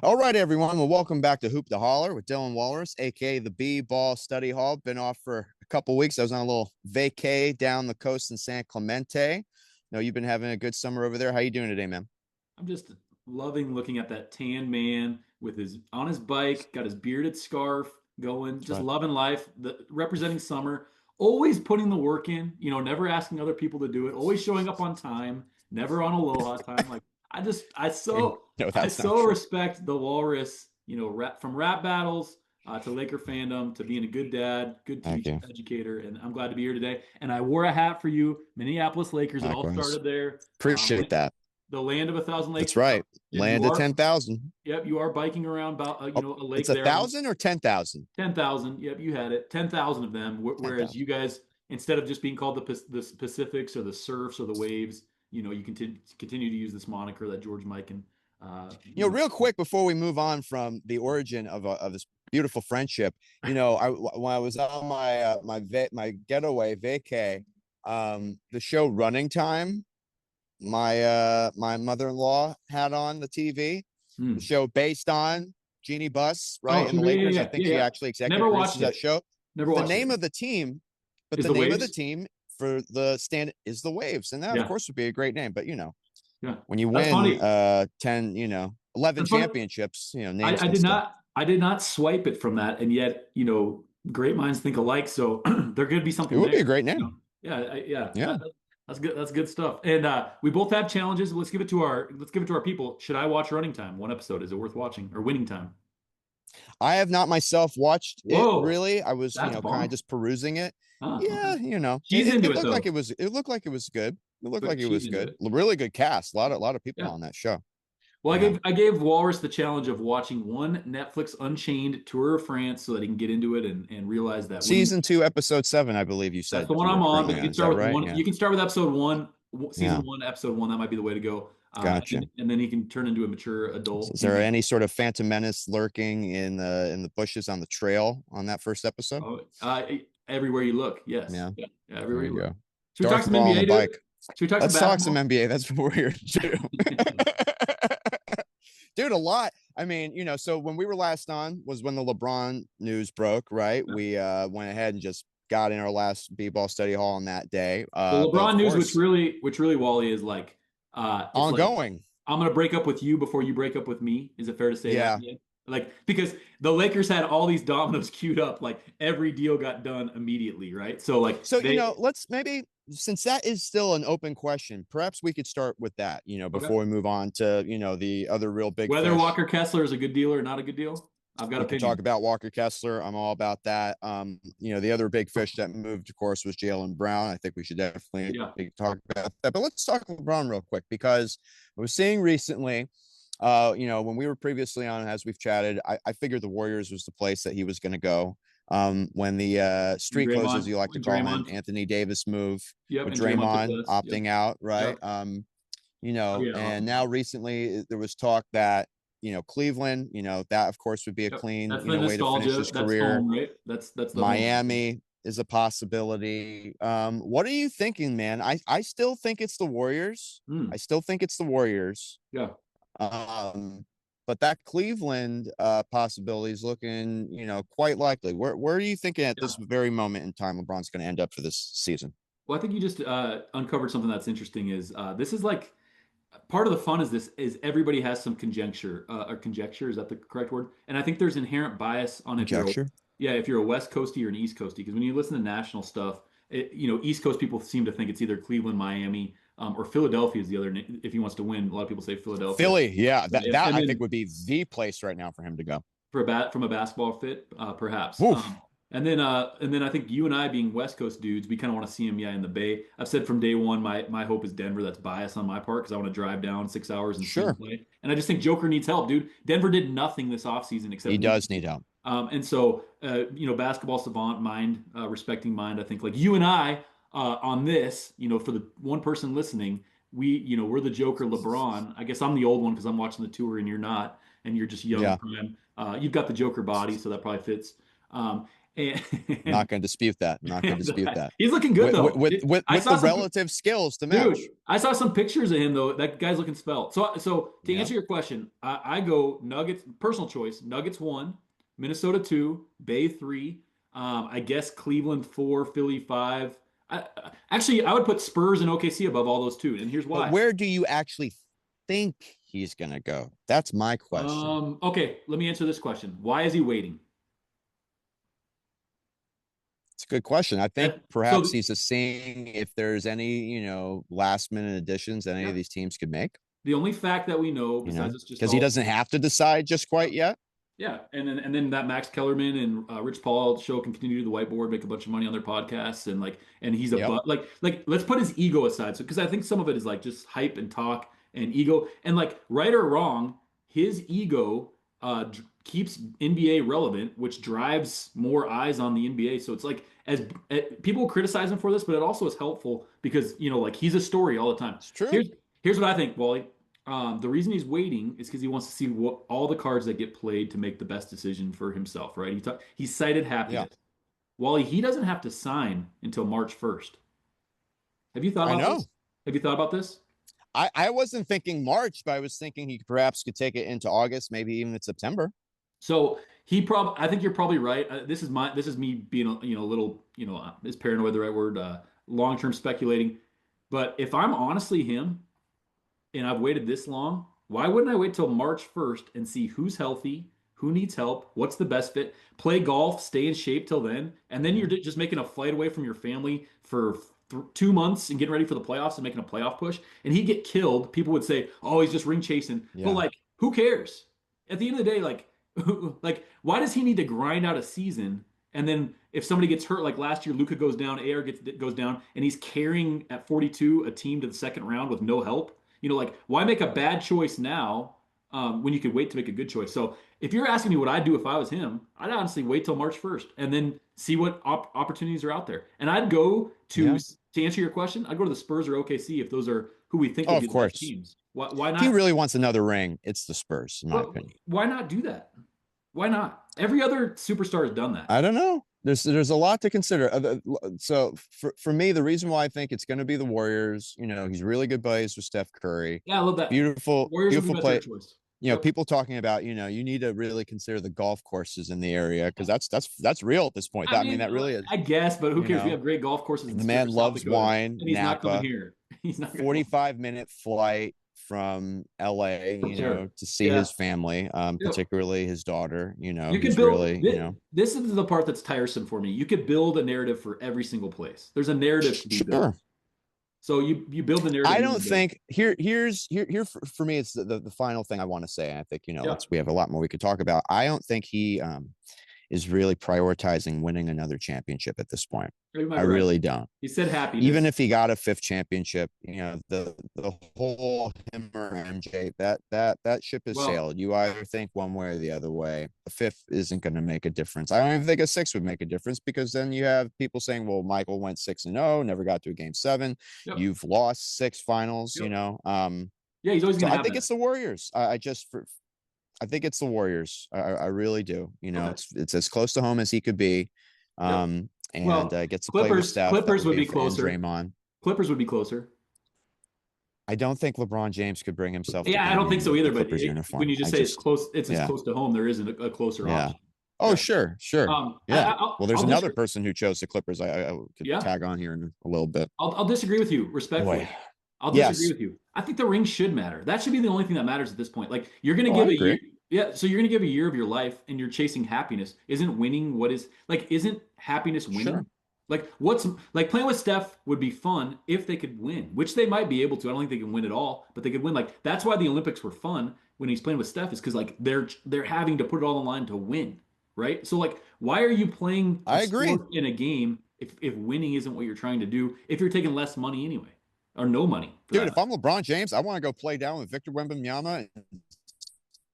All right, everyone. Well, welcome back to Hoop the Holler with Dylan Walrus, aka the B-Ball Study Hall. Been off for a couple weeks. I was on a little vacay down the coast in San Clemente. No, you've been having a good summer over there. How you doing today, man? I'm just loving looking at that tan man with his on his bike, got his bearded scarf going, That's just right. loving life, representing summer, always putting the work in, never asking other people to do it, always showing up on time, never on aloha time. Like I so No, I that's not so true. respect the walrus, from rap battles to Laker fandom to being a good dad, good Thank teacher, you. educator, and I'm glad to be here today. And I wore a hat for you, Minneapolis Lakers. It all Likewise. started there. Appreciate that. The land of a thousand lakes. That's right. And you Land of are, 10,000. yep, you are biking around about, Oh, a it's lake a there. thousand or 10,000? 10,000. Yep, you had it. 10,000 of them. Whereas you 10,000. guys, instead of just being called the Pacifics or the Surfs or the Waves, you continue to use this moniker that George Mikan, Real quick before we move on from the origin of this beautiful friendship, when I was on my getaway vacay, the show Running Time, my mother-in-law had on the TV, the Hmm. show based on Jeannie Buss, Oh, right? And sure. the Yeah, Lakers. I yeah, think yeah, she yeah. actually executive Never produces watched that it. show. Never But the watched it. name of the team, but Is the the name of the Waves? team for the stand is the Waves. And that of Yeah, course would be a great name. But yeah. when you That's win funny. 10, 11 That's funny. championships, I, names I can did stick. not I did not swipe it from that, and yet great minds think alike. So there could be It something would there. be a great You know, name. yeah, Yeah. that's good. That's good stuff. And we both have challenges. Let's give it to our people. Should I watch Running Time? One episode. Is it worth watching or Winning Time? I have not myself watched it Whoa, really. I was, that's kind of bomb. just perusing it. Okay. Yeah, She's into it it looked like though, it was good. It looked like but it she's was into good. it. Really good cast. A lot of people Yeah. on that show. Well, I Yeah. gave I gave Walrus the challenge of watching one Netflix Unchained Tour of France so that he can get into it and realize that winning. Season 2, episode 7, I believe you That's said the one you I'm are on, but currently you on. can Is start that with right? one. Yeah. You can start with episode one, season Yeah. one, episode one. That might be the way to go. Gotcha. And then he can turn into a mature Is adult there human. any sort of Phantom Menace lurking in the bushes on the trail on that first episode? Oh, everywhere you look, yes, Yeah. yeah, everywhere There you you look. go. Should we talk Darth some Maul on the NBA, dude? bike. Should we talk some Let's talk some basketball? NBA. That's what we're here to do. Dude, a lot. I mean, so when we were last on was when the LeBron news broke, right? We went ahead and just got in our last B-ball study hall on that day. The But LeBron of news, which course, really, Wally, is like, it's like ongoing. I'm gonna break up with you before you break up with me. Is it fair to say that? Yeah. Yeah. Like because the Lakers had all these dominoes queued up, like every deal got done immediately, right? So like So, they let's maybe, since that is still an open question, perhaps we could start with that, okay. before we move on to, the other real big Whether fish. Walker Kessler is a good deal or not a good deal, I've got We can talk opinions. about Walker Kessler. I'm all about that. The other big fish that moved, of course, was Jalen Brown. I think we should definitely Yeah. talk about that. But let's talk LeBron real quick because I was seeing recently, when we were previously on, as we've chatted, I figured the Warriors was the place that he was going to go. When the When street clothes, as Draymond, you like to when call him, Draymond, Anthony Davis move yep, with and Draymond took Draymond less. Yep. opting out, right? Yep. Oh And yeah. now recently there was talk that Cleveland, that of course would be a Yep. clean, That's the way to finish nostalgia. his That's career. home, right? That's the home. Miami is a possibility. What are you thinking, man? I still think it's the Warriors. Hmm. I still think it's the Warriors. Yeah. Um, but that Cleveland possibility is looking, quite likely. Where are you thinking at this Yeah. very moment in time LeBron's going to end up for this season? Well, I think you just uncovered something that's interesting. Is this is like part of the fun is this is everybody has some conjecture or conjecture, is that the correct word? And I think there's inherent bias on Conjecture. if you're a West Coastie or an East Coastie, because when you listen to national stuff, East Coast people seem to think it's either Cleveland, Miami, or Philadelphia is the other. If he wants to win, a lot of people say Philadelphia. Philly, yeah, Yeah, that yeah. that And I think then would be the place right now for him to go. from a basketball fit, perhaps. Woof. And then I think you and I being West Coast dudes, we kind of want to see him, yeah, in the Bay. I've said from day one, my hope is Denver. That's bias on my part because I want to drive down 6 hours and see him Sure, play. And I just think Joker needs help, dude. Denver did nothing this offseason he except win. does need help. And so, basketball savant mind, respecting mind. I think like you and I on this, for the one person listening, we're the Joker, LeBron. I guess I'm the old one because I'm watching the tour and you're not, and you're just young Yeah, prime. You've got the Joker body, so that probably fits. And Not going to dispute that. Not going to dispute that. he's looking good though. I With saw the some relative skills to match. dude. I saw some pictures of him though. That guy's looking svelte. So to Yeah. answer your question, I go Nuggets. Personal choice: Nuggets 1, Minnesota 2, Bay 3. I guess Cleveland 4, Philly 5. Actually, I would put Spurs and OKC above all those too, and here's But why. where do you actually think he's going to go? That's my question. Okay, let me answer this question. Why is he waiting? It's a good question. I think So perhaps he's just seeing if there's any, last minute additions that any yeah, of these teams could make, the only fact that we know besides it's just because he all doesn't have to decide just quite yet. yeah, and then that Max Kellerman and Rich Paul show can continue to do the whiteboard, make a bunch of money on their podcasts, and he's a Yep. like let's put his ego aside, so because I think some of it is like just hype and talk and ego, and like right or wrong, his ego keeps NBA relevant, which drives more eyes on the NBA. So it's like as people criticize him for this, but it also is helpful because like he's a story all the time. It's true. Here's what I think, Wally. The reason he's waiting is because he wants to see what all the cards that get played to make the best decision for himself, right? He cited happiness. Yeah. Wally, he doesn't have to sign until March 1st. Have you thought I about know. this? Have you thought about this? I wasn't thinking March, but I was thinking he perhaps could take it into August, maybe even in September. So I think you're probably right. This is me being a little is paranoid the right word? Long term speculating. But if I'm honestly him, and I've waited this long, why wouldn't I wait till March 1st and see who's healthy, who needs help, what's the best fit, play golf, stay in shape till then, and then you're just making a flight away from your family for 2 months and getting ready for the playoffs and making a playoff push, and he'd get killed. People would say, "Oh, he's just ring chasing," but Yeah. like, who cares? At the end of the day, like, like, why does he need to grind out a season? And then if somebody gets hurt, like last year, Luka goes down, AR goes down, and he's carrying at 42 a team to the second round with no help. Like why make a bad choice now when you could wait to make a good choice? So if you're asking me what I'd do if I was him, I'd honestly wait till March 1st and then see what opportunities are out there. And I'd go to answer your question, I'd go to the Spurs or OKC if those are who we think will be the best teams. Why not? If he really wants another ring, it's the Spurs, in my opinion. Why not do that? Why not? Every other superstar has done that. I don't know. There's a lot to consider. So for me, the reason why I think it's going to be the Warriors, he's really good buddies with Steph Curry. Yeah, I love that. Beautiful play. Choice. People talking about, you need to really consider the golf courses in the area because that's real at this point. I mean, that really is. I guess, but who cares? We have great golf courses. The man loves wine. And he's Napa. not coming here. He's not 45-minute flight from LA, to see his family, particularly his daughter. You could build really, this is the part that's tiresome for me. You could build a narrative for every single place. There's a narrative to be built. So you build the narrative. I don't think here for me, it's the final thing I want to say. I think, we have a lot more we could talk about. I don't think he is really prioritizing winning another championship at this point. I really don't. He said happiness. Even if he got a 5th championship, the whole him or MJ, that ship has sailed. You either think one way or the other way. A 5th isn't going to make a difference. I don't even think a 6th would make a difference because then you have people saying, well, Michael went 6-0, never got to a game 7. Yep. You've lost 6 finals, yep. He's always going to I think it's the Warriors. I think it's the Warriors. I really do. It's as close to home as he could be. Gets to play with Steph. Clippers would be closer. Draymond. Clippers would be closer. I don't think LeBron James could bring himself. Yeah, I don't think so either. But when you say it's close, it's as close to home. There isn't a closer option. Oh, sure. Well, there's another person who chose the Clippers. I could tag on here in a little bit. I'll disagree with you respectfully. I'll disagree with you. I think the ring should matter. That should be the only thing that matters at this point. Like you're going to give a year. Yeah, so you're going to give a year of your life and you're chasing happiness. Isn't winning isn't happiness winning? Sure. Like playing with Steph would be fun if they could win, which they might be able to. I don't think they can win at all, but they could win. Like that's why the Olympics were fun when he's playing with Steph is because like they're having to put it all on the line to win, right? So like why are you playing sport in a game if winning isn't what you're trying to do, if you're taking less money anyway? Or no money. Dude, if I'm LeBron James, I want to go play down with Victor Wembanyama and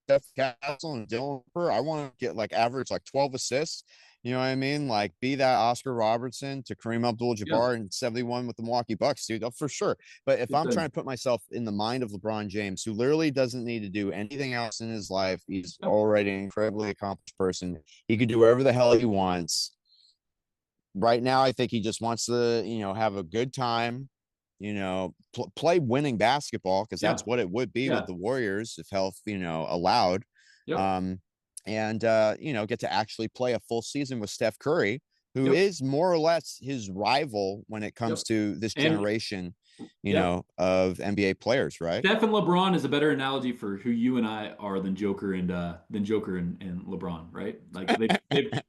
Steph Castle and Dylan Cooper. I want to get average 12 assists. You know what I mean? Be that Oscar Robertson to Kareem Abdul-Jabbar and 71 with the Milwaukee Bucks, dude, for sure. But if I'm trying to put myself in the mind of LeBron James, who literally doesn't need to do anything else in his life, he's already an incredibly accomplished person. He could do whatever the hell he wants. right now, I think he just wants to, have a good time, play winning basketball because Yeah, that's what it would be with yeah, the Warriors if health, allowed. yep, Um, and get to actually play a full season with Steph Curry, who yep, is more or less his rival when it yep. comes to this And generation, yep, of NBA players, right? Steph and LeBron is a better analogy for who you and I are than Joker and LeBron, right? Like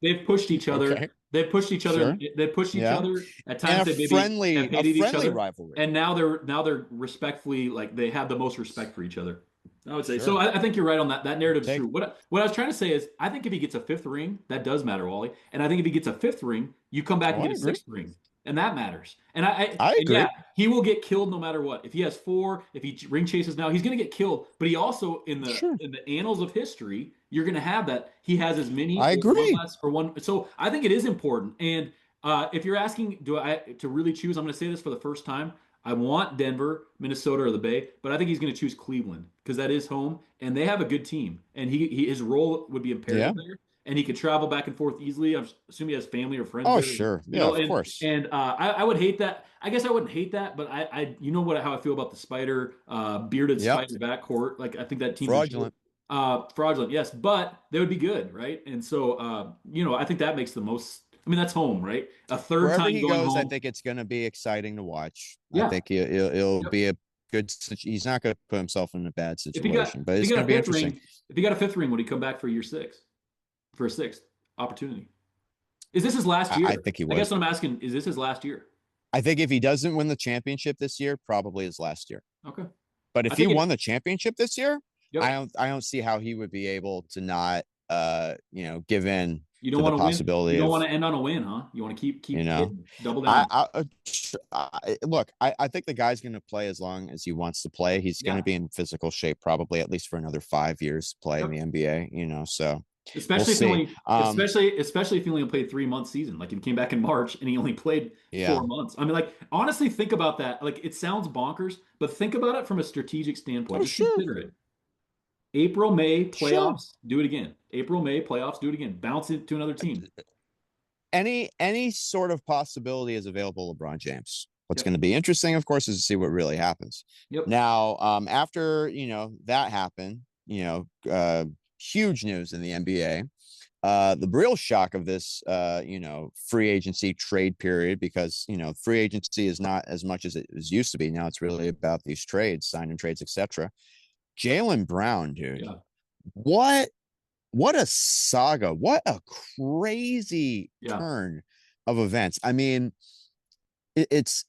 they've pushed each other. Okay, They've pushed each other. sure, They've pushed each yeah, other. At and times they maybe have a hated each friendly other, rivalry, and now they're respectfully like they have the most respect for each other. I would say so. sure. I think you're right on that. That narrative's Take true. What I was trying to say is I think if he gets a fifth ring, that does matter, Wally. And I think if he gets a fifth ring, you come back Oh, and get I a agree. sixth ring, and that matters. And I and yeah, agree. he will get killed no matter what. If he has four, if he ring chases now, he's going to get killed. But he also Sure, in the annals of history, you're going to have that he has as many I or one agree. less or one. So I think it is important. And if you're asking, do I to really choose? I'm going to say this for the first time. I want Denver, Minnesota, or the Bay, but I think he's going to choose Cleveland because that is home and they have a good team. And his role would be Yeah. imperative there, and he could travel back and forth easily. I'm assuming he has family or friends Oh, there, sure. Yeah, of and course. I would hate that. I guess I wouldn't hate that, but you know how I feel about the Spider, bearded Yep. Spider backcourt. Like I think that team's a joke. Fraudulent. Fraudulent, yes, but they would be good, right? And so, I think that makes the most. I mean, that's home, right? A third Wherever time he going goes, I home. think it's going to be exciting to watch. I Yeah. think he'll Yep. be a good. He's not going to put himself in a bad situation, but If he it's got going a to be fifth interesting. ring, if he got a fifth ring, would he come back for year six, for a sixth opportunity? Is this his last I year? think he I guess would. what I'm asking is this his last year? I think if he doesn't win the championship this year, probably his last year. Okay. But I if he think won it. the championship this year, Yep. I don't see how he would be able to not give in You don't to the want to win. You possibility don't of, want to end on a win, huh? You want to you keep know, hitting, double down. look, I think the guy's going to play as long as he wants to play. He's going to Yeah. be in physical shape probably at least for another 5 years to play in Yep. the NBA, so we'll Especially if he see. only, especially if he only played 3 months season. Like if he came back in March and he only played Yeah. 4 months. I mean, like honestly, think about that. Like it sounds bonkers, but think about it from a strategic standpoint. Oh, Just sure. consider it. April, May Sure. playoffs, do it again. April, May playoffs, do it again. Bounce it to another team. Any sort of possibility is available to LeBron James. What's Yep. going to be interesting, of course, is to see what really happens. Yep. Now, after that happened, huge news in the NBA. The real shock of this, free agency trade period, because free agency is not as much as it was used to be. Now it's really about these trades, signing trades, etc. Jaylen Brown, dude, Yeah. what a saga! What a crazy Yeah. turn of events. I mean, it's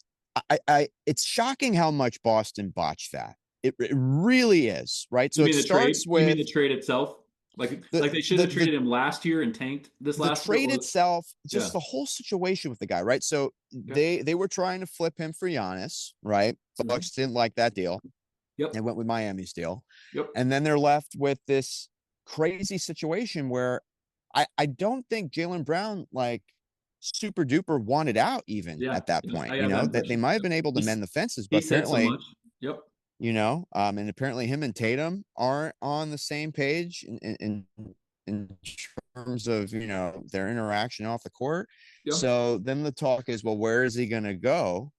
it's shocking how much Boston botched that. It really is, right? So You it mean the trade? starts You mean with the trade itself? the Like they should the have the traded him last year and tanked this the last year, trade or itself, yeah. just the whole situation with the guy, right? So Okay. they were trying to flip him for Giannis, right? The Mhm. Bucks didn't like that deal Yep. and went with Miami's deal. Yep. And then they're left with this crazy situation where I don't think Jaylen Brown like super duper wanted out even Yeah. at that Yeah. point, I have that that they impression. might have Yep. been able to He's, mend the fences, he but said so apparently, much. Yep. and apparently him and Tatum aren't on the same page in terms of, their interaction off the court. Yep. So then the talk is, well, where is he going to go?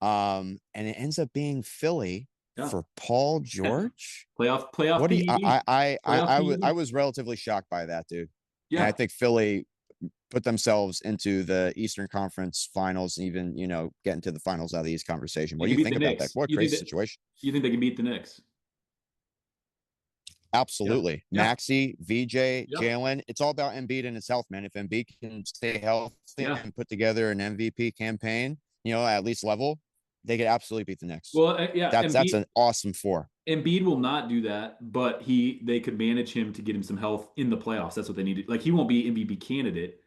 And it ends up being Philly Yeah. for Paul George. Playoff What do you, PED. Playoff I PED. was relatively shocked by that, dude. And I Yeah. think Philly put themselves into the Eastern Conference Finals, even get into the finals out of the East conversation. They What do can you beat think the about that? Knicks. What a crazy situation! You think they can beat the Knicks? Yeah. Absolutely, Yeah. Maxi, VJ, Yep. Jalen. It's all about Embiid and his health, man. If Embiid can stay healthy Yeah. and put together an MVP campaign, at least level, they could absolutely beat the Knicks. Well, yeah. That's an awesome four. Embiid will not do that, but they could manage him to get him some health in the playoffs. That's what they needed. Like he won't be MVP candidate.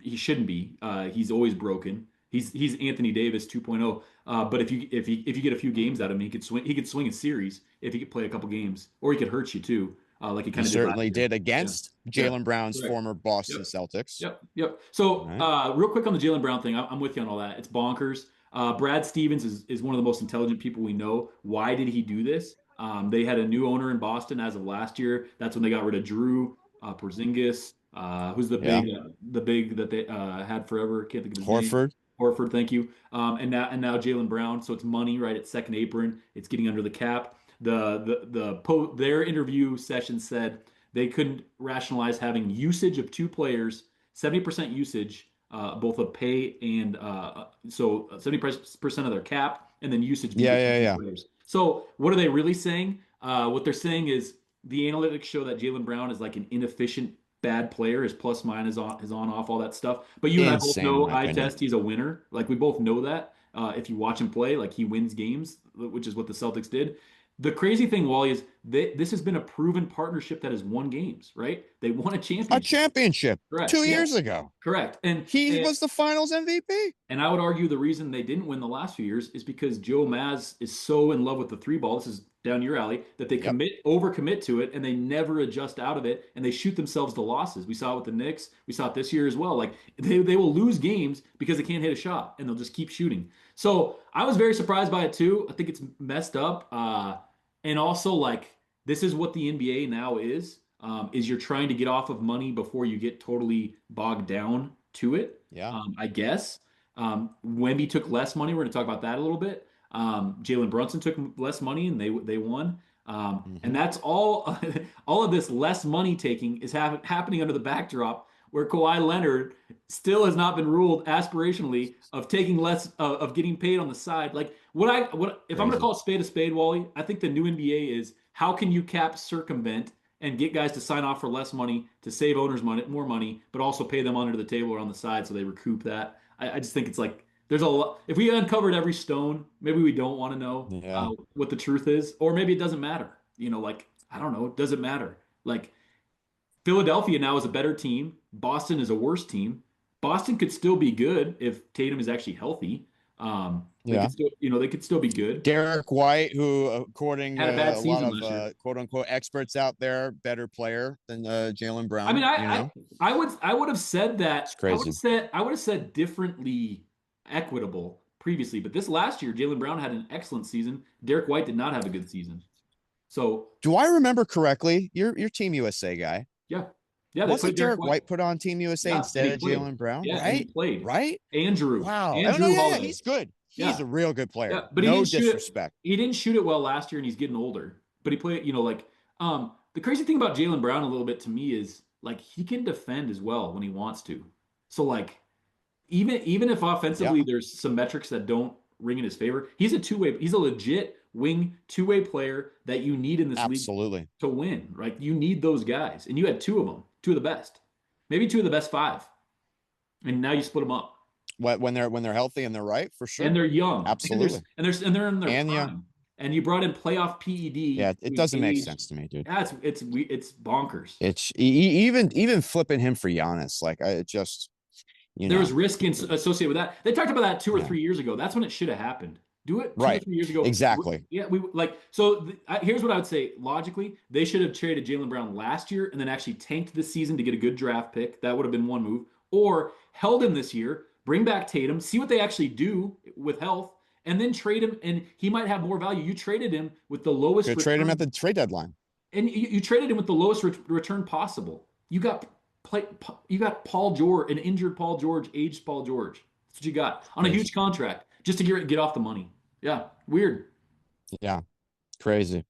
He shouldn't be. He's always broken. He's Anthony Davis 2.0. But if you get a few games out of him, he could swing. He could swing a series if he could play a couple games, or he could hurt you too, like he He kind of did last certainly year. did Yeah, against yeah, Jaylen Brown's correct. former Boston Yep. Celtics. Yep. So, Right. real quick on the Jaylen Brown thing, I'm with you on all that. It's bonkers. Brad Stevens is one of the most intelligent people we know. Why did he do this? They had a new owner in Boston as of last year. That's when they got rid of Drew. Porzingis, who's Yeah. the big that they had forever. Can't think of his name. Horford. Horford, thank you. And now Jalen Brown. So it's money, right? It's second apron. It's getting under the cap. Their interview session said they couldn't rationalize having usage of two players, 70% usage, both of pay and so 70% of their cap, and then usage being Yeah, between yeah, two yeah. players. So what are they really saying? What they're saying is the analytics show that Jalen Brown is like an inefficient bad player. His plus minus his on off, all that stuff. But you and I both Insane, in know my eye opinion. test, he's a winner. Like we both know that. If you watch him play, like he wins games, which is what the Celtics did. The crazy thing, Wally, is this has been a proven partnership that has won games, right? They won a A championship. championship Correct. 2 years Yes. ago. Correct. And He and was the Finals MVP. and I would argue the reason they didn't win the last few years is because Joe Maz is so in love with the three ball. This is down your alley that they Yep. overcommit to it, and they never adjust out of it, and they shoot themselves to losses. We saw it with the Knicks. We saw it this year as well. Like they will lose games because they can't hit a shot, and they'll just keep shooting. So I was very surprised by it too. I think it's messed up, and also like this is what the NBA now is you're trying to get off of money before you get totally bogged down to it. Yeah. I guess. Wemby took less money. We're going to talk about that a little bit. Jalen Brunson took less money, and they won. And Hmm. that's all. All of this less money taking is happening under the backdrop where Kawhi Leonard still has not been ruled aspirationally of taking less of getting paid on the side. Like what if I'm going to Crazy. call a spade, Wally? I think the new NBA is how can you cap circumvent and get guys to sign off for less money to save owners money, more money, but also pay them under the table or on the side so they recoup that. I just think it's like there's a lot. If we uncovered every stone, maybe we don't want to know Yeah. what the truth is, or maybe it doesn't matter. Like I don't know, does it matter? Like Philadelphia now is a better team. Boston is a worse team. Boston could still be good if Tatum is actually healthy. They Yeah. could still, they could still be good. Derek White, who, according Had a bad a lot season of last year. quote unquote experts out there, better player than Jalen I mean, Brown. I would have said It's that. crazy. I would have said differently, equitable previously. But this last year, Jalen Brown had an excellent season. Derek White did not have a good season. So Do I remember correctly? You're Team USA guy. yeah, yeah, they put Wasn't Derek Derek White. White put on Team USA Yeah, and instead he of played. Jalen Brown? Yeah, and he Right? played. Right? Andrew, Wow. Oh no, Andrew yeah, yeah. Holiday. He's good. He's Yeah, a real good player. yeah, but he No didn't shoot it. disrespect. He didn't shoot it well last year, and he's getting older. But he played, like the crazy thing about Jalen Brown a little bit to me is like he can defend as well when he wants to. So like even if Yeah, offensively there's some metrics that don't ring in his favor, he's a two-way, he's a legit wing two-way player that you need in this league absolutely. to win. Right? You need those guys, and you had two of them, two of the best, maybe two of the best five, and now you split them up. When they're healthy and they're right, for And sure. they're young, Absolutely. and they're in their And young. prime. And you brought in playoff PED, Yeah, it who's doesn't make aged. sense to me, dude. That's it's bonkers. Even flipping him for Giannis, like it just, There was risk associated with that. They talked about that 2 or 3 years ago. That's when it should have happened. Do it 2 or right. 3 years ago. Exactly. Yeah, we like so. Here's what I would say. Logically, they should have traded Jalen Brown last year and then actually tanked this season to get a good draft pick. That would have been one move. Or held him this year, bring back Tatum, see what they actually do with health, and then trade him. And he might have more value. You traded him with the lowest. Could trade him at the trade deadline. And you traded him with the lowest return possible. You got Paul George, an injured Paul George, aged Paul George. That's what you got on a huge contract just to get off the money. Yeah, weird. Yeah, crazy.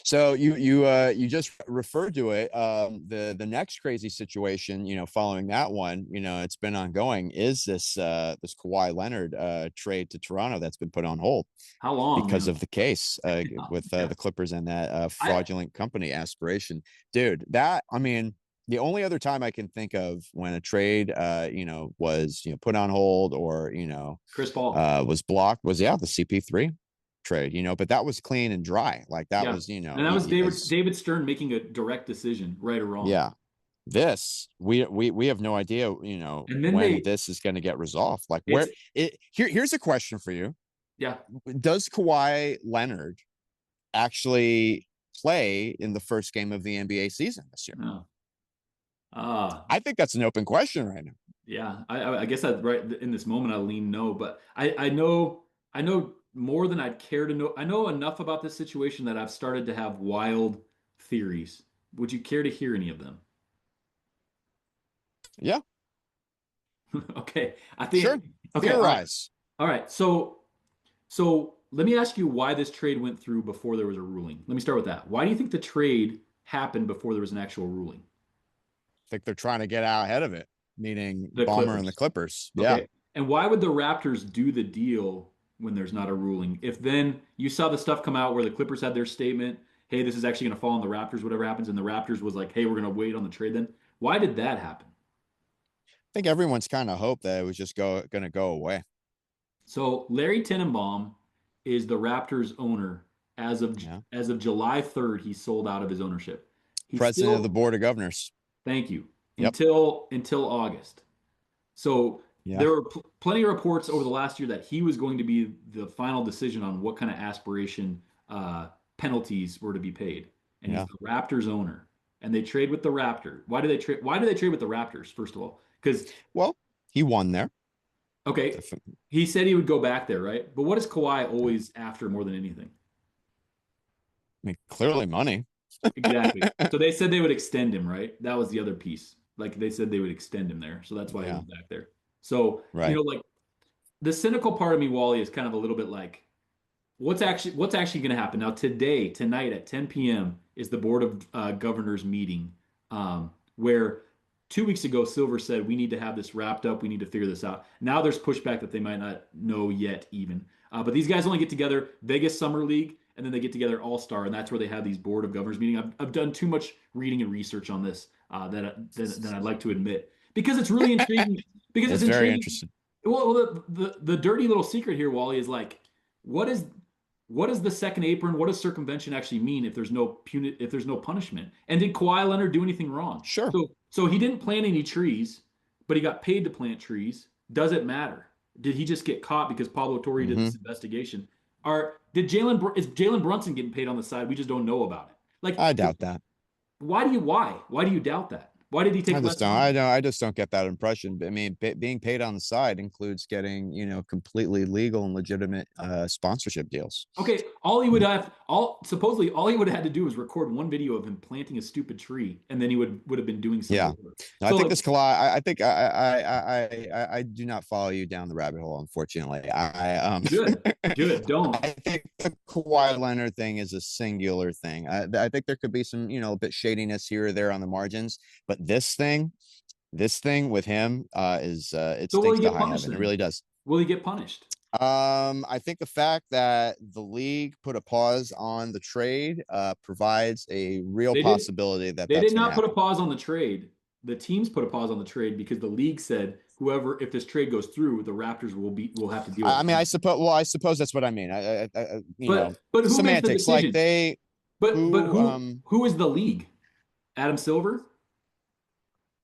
So you just referred to it. The next crazy situation, following that one, it's been ongoing, is this Kawhi Leonard trade to Toronto that's been put on hold How long? because Man? of the case with Yeah. the Clippers and that fraudulent company Aspiration. Dude, I mean, the only other time I can think of when a trade was put on hold or Chris Paul. was blocked was the CP3 trade, but that was clean and dry. Like that was, and that was David Stern making a direct decision, right or wrong. Yeah. This we have no idea, And then when this is going to get resolved. Like here's a question for you. Yeah. Does Kawhi Leonard actually play in the first game of the NBA season this year? No. I think that's an open question right now. Yeah, I guess that right in this moment I lean no, but I know more than I'd care to know. I know enough about this situation that I've started to have wild theories. Would you care to hear any of them? Yeah, Okay. I sure. think okay, all right. Theorize. All right. So let me ask you why this trade went through before there was a ruling. Let me start with that. Why do you think the trade happened before there was an actual ruling? Think they're trying to get out ahead of it, meaning The Bomber and the Clippers. Clippers. Yeah. Okay. And why would the Raptors do the deal when there's not a ruling? If then you saw the stuff come out where the Clippers had their statement, hey, this is actually going to fall on the Raptors, whatever happens, and the Raptors was like, hey, we're going to wait on the trade then. Why did that happen? I think everyone's kind of hoped that it was just going to go away. So Larry Tenenbaum is the Raptors owner Yeah. as of July 3rd. He sold out of his ownership. He's President of the still, Board of Governors. thank you, Yep. until August. So Yeah. there were plenty of reports over the last year that he was going to be the final decision on what kind of aspiration penalties were to be paid. And he's Yeah. the Raptors owner. And they trade with the Raptors. Why do they trade? Why do they trade with the Raptors? First of all, because Well, he won there. okay, he said he would go back there, right? But what is Kawhi I always after more than anything? mean, clearly money. Exactly. So they said they would extend him, right? That was the other piece. Like they said they would extend him there. So that's why he Yeah. went back there. So, Right. like the cynical part of me, Wally, is kind of a little bit like, what's actually going to happen now? Tonight at 10 p.m. is the Board of Governors meeting, where 2 weeks ago Silver said we need to have this wrapped up. We need to figure this out. Now there's pushback that they might not know yet, even. But these guys only get together Vegas Summer League, and then they get together All Star, and that's where they have these Board of Governors meeting. I've done too much reading and research on this that I'd like to admit because it's really intriguing. Because it's It's very intriguing. interesting. Well, the dirty little secret here, Wally, is like, what is what does the second apron, what does circumvention actually mean if there's no punishment? And did Kawhi Leonard do anything wrong? Sure. So he didn't plant any trees, but he got paid to plant trees. Does it matter? Did he just get caught because Pablo Torre did Hmm. this investigation? Or is Jalen Brunson getting paid on the side? We just don't know about it. Like, I doubt that. why do you doubt that? Why did he take I just less don't. money? I just don't get that impression. I mean, being paid on the side includes getting, completely legal and legitimate sponsorship deals. Okay, supposedly all he would have had to do was record one video of him planting a stupid tree, and then he would have been doing some Yeah. good work. No, I So think like, this Kawhi. I think I do not follow you down the rabbit hole. Unfortunately, good, good, don't. I think the Kawhi Leonard thing is a singular thing. I think there could be some, a bit shadiness here or there on the margins, but this thing with him, is it So will he stinks to get high punished heaven. It then? really does. Will he get punished? I think the fact that the league put a pause on the trade provides a real They did. possibility that They did that's going to not put a happen. pause on the trade. The teams put a pause on the trade because the league said if this trade goes through, the Raptors will have to deal with I the mean, I punishment. suppose. Well, I suppose that's what I mean. But who makes the Semantics. Like decision? they But who, who is the league? Adam Silver?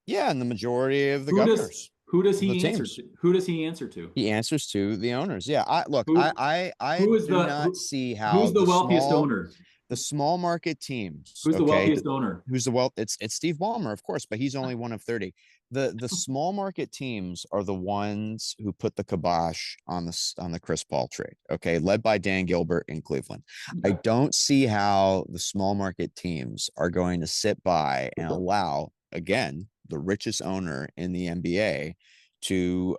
yeah, and the majority of the Who does governors who does of the he answer teams. to? Who does he answer to? He answers to the owners. Yeah, I look. Who I who is do the not see who's how the wealthiest owner? the small market teams. Who's the Okay, wealthiest owner? who's the wealth? It's Steve Ballmer, of course, but he's only one of 30. The small market teams are the ones who put the kibosh on the Chris Paul trade. Okay, led by Dan Gilbert in Cleveland. I don't see how the small market teams are going to sit by and allow, again, the richest owner in the NBA to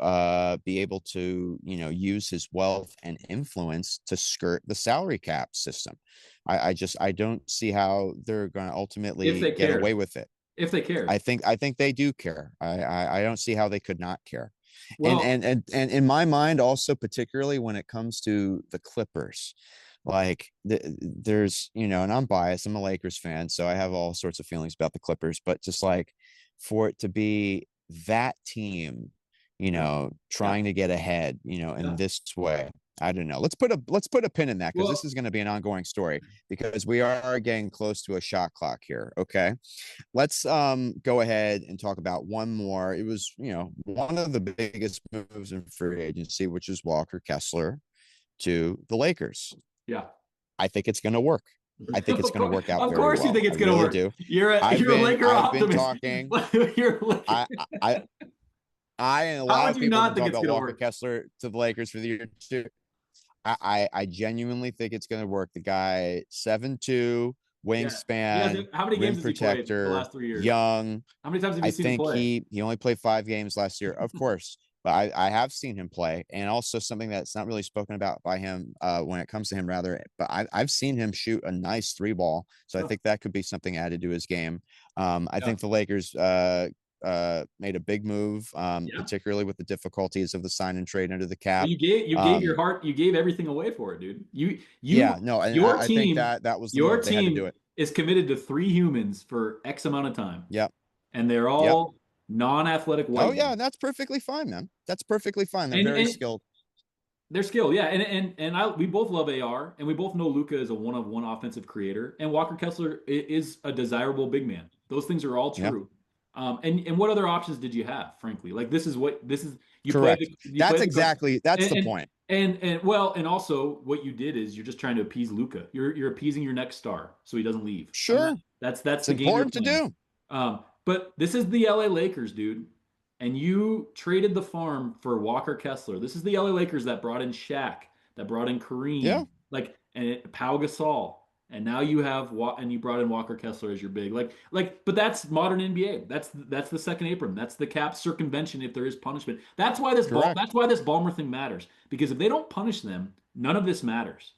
be able to use his wealth and influence to skirt the salary cap system. I don't see how they're going to If ultimately they get away care. with it. If they care. I think they do care. I don't see how they could not care. And Well, in my mind, also particularly when it comes to the Clippers, like there's and I'm biased. I'm a Lakers fan, so I have all sorts of feelings about the Clippers. But just like for it to be that team, yeah, yeah, trying to get ahead, in yeah. this way. I don't know. Let's put a pin in that because this Well, is going to be an ongoing story because we are getting close to a shot clock here. Okay, let's go ahead and talk about one more. It was one of the biggest moves in free agency, which is Walker Kessler to the Lakers. yeah. I think it's going to work. I think it's going to work out Of very course, you well. think I it's gonna really work. do. You're a Laker I've been optimist. talking. You're a Laker. I and a How lot would of you people have not been think talking it's about gonna Walker work? Kessler to the Lakers for the year too. I genuinely think it's going to work. The guy 7'2", Yeah. He has wingspan, how many games rim has he played the protector, last 3 years? young. How many times have I you seen him think play? he only played 5 games last year, of course, but I have seen him play, and also something that's not really spoken about by him when it comes to him, rather. But I've seen him shoot a nice three ball, so I Yeah. think that could be something added to his game. I Yeah. think the Lakers made a big move, Yeah. particularly with the difficulties of the sign and trade under the Well, cap. you gave your Um, heart, you gave everything away for it, dude. yeah, no, and Your I think team, that was the your move. They had to do team it. is committed to 3 humans for X amount of time, Yep, and they're yep. all non-athletic Oh white yeah, dudes. and that's perfectly fine, man. That's perfectly fine. They're very And skilled. their skill, yeah, and we both love AR, and we both know Luka is a one-of-one offensive creator, and Walker Kessler is a desirable big man. Those things are all Yeah, true. And what other options did you have, frankly? Like this is correct. you That's played the exactly that's and the and point. and well, and also what you did is you're just trying to appease Luka. You're appeasing your next star so he doesn't leave. Sure, That's it's the game you're important to playing. do. But this is the LA Lakers, dude. And you traded the farm for Walker Kessler. This is the LA Lakers that brought in Shaq, that brought in Yeah, Kareem, Pau Gasol, and now you have and you brought in Walker Kessler as your big, but that's modern NBA. That's the second apron. That's the cap circumvention if there is punishment. correct. That's why this Ballmer thing matters, because if they don't punish them, none of this matters.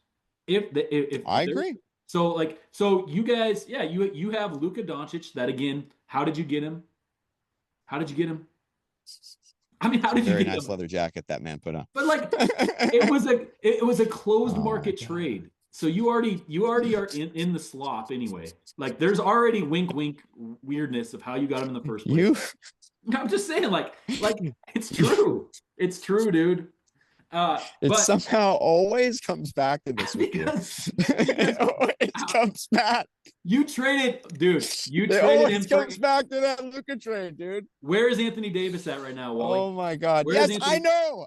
I If there's agree. so you guys, yeah, you have Luka Doncic. That again, how did you get him? How did you get him? I mean, how It's a did you very get nice him? leather jacket that man put on. But like, it was a closed Oh my market god. trade. So you already are in the slop anyway. Like there's already wink weirdness of how you got him in the first place. You I'm just saying, like it's true. It's true, dude. it But somehow always comes back to this with you. because It because always uh, comes back. you traded, dude. You It traded him always for. comes back to that Luka trade, dude. Where is Anthony Davis at right now, Wally? Oh my god. Where is Yes, I Anthony? know.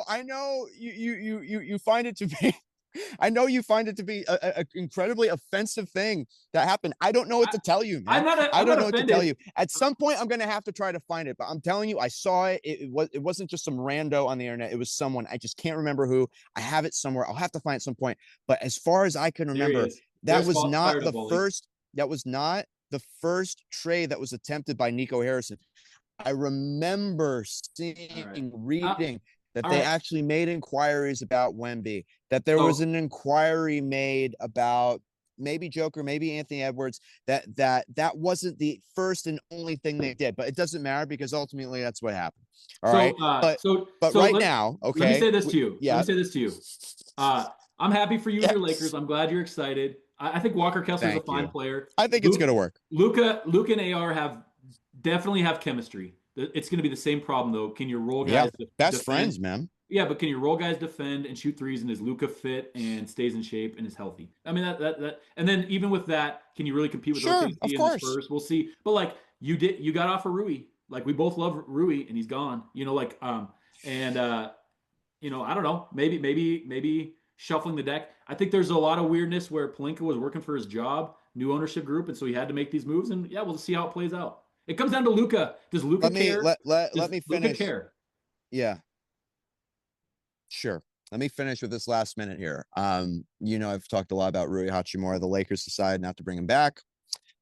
I know you find it to be I know you find it to be a incredibly offensive thing that happened. I don't know what I, to tell you, I'm man. not. I I'm don't not know what to tell offended. you. At some point, I'm gonna have to try to find it, but I'm telling you, I saw it. It wasn't just some rando on the internet. It was someone I just can't remember who. I have it somewhere. I'll have to find it at some point. But as far as I can There he remember, is. that There's was not fired up, the Wally. first. That was not the first trade that was attempted by Nico Harrison. I remember All right. reading that All they right. actually made inquiries about Wemby, that there was So an inquiry made about maybe Joker, maybe Anthony Edwards, that wasn't the first and only thing they did, but it doesn't matter because ultimately that's what happened. All so right. uh But so but so right let now, let me okay. say this to you. Let me Yeah. say this to you. Uh I'm happy for you and your Lakers. Yes. I'm glad you're excited. I think Walker Kessler's a Thank fine you. player. I think it's Luke, gonna work. Luca and AR definitely have chemistry. It's going to be the same problem though. Can your role Yeah. guys Best defend? friends, man. Yeah, but can your role guys defend and shoot threes? And is Luca fit and stays in shape and is healthy? I mean that. And then even with that, can you really compete with Sure, of OKC and the course. Spurs? We'll see. But like you got off of Rui. Like we both love Rui, and he's gone. And I don't know. Maybe shuffling the deck. I think there's a lot of weirdness where Pelinka was working for his job, new ownership group, and so he had to make these moves. And yeah, we'll see how it plays out. It comes down to Luca. Does Luca Let me care? let Does me Luca finish. care? Yeah. Sure. Let me finish with this last minute here. I've talked a lot about Rui Hachimura. The Lakers decided not to bring him back.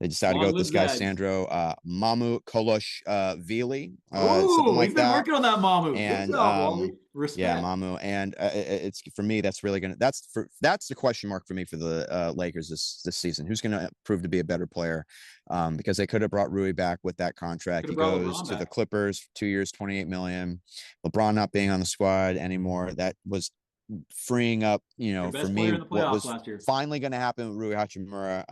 They decided to go Long with live this guy, Zags. Sandro Mamu Kolosh Vili, something Oh, like he's been that. working on that Mamu. Good And job, Wally. yeah, Respect. Mamu. And it's for me, that's really that's the question mark for me for the Lakers this season. Who's gonna prove to be a better player? Because they could have brought Rui back with that contract. Could He have brought goes LeBron to the back. Clippers, 2 years, 28 million. LeBron not being on the squad anymore. That was freeing up, Your for best me, player in the what playoffs was last year. finally going to happen with Rui Hachimura.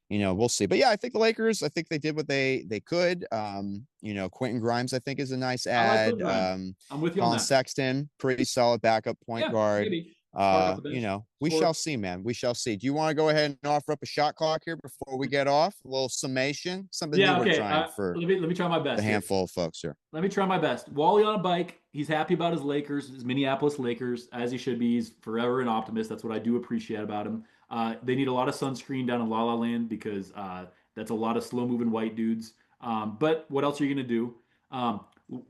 We'll see. But yeah, I think the Lakers, I think they did what they could. Quentin Grimes, I think, is a nice I like add. Quentin Grimes. I'm with you on Colin that. Sexton, pretty solid backup point Yeah, guard. maybe. Spark off the bench. We Score. shall see, man. We shall see. Do you want to go ahead and offer up a shot clock here before we get off? A little summation, something new Yeah, we're okay. trying for Let me try my the best here. handful of folks here. Let me try my best. Wally on a bike. He's happy about his Lakers, his Minneapolis Lakers, as he should be. He's forever an optimist. That's what I do appreciate about him. They need a lot of sunscreen down in La La Land because that's a lot of slow moving white dudes. But what else are you going to do?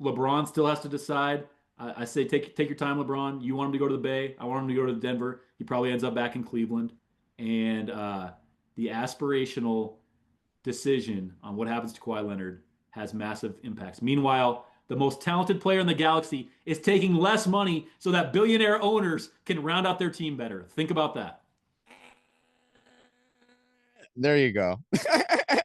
LeBron still has to decide. I say take your time, LeBron. You want him to go to the Bay. I want him to go to Denver. He probably ends up back in Cleveland. And the aspirational decision on what happens to Kawhi Leonard has massive impacts. Meanwhile, the most talented player in the galaxy is taking less money so that billionaire owners can round out their team better. Think about that. There you go.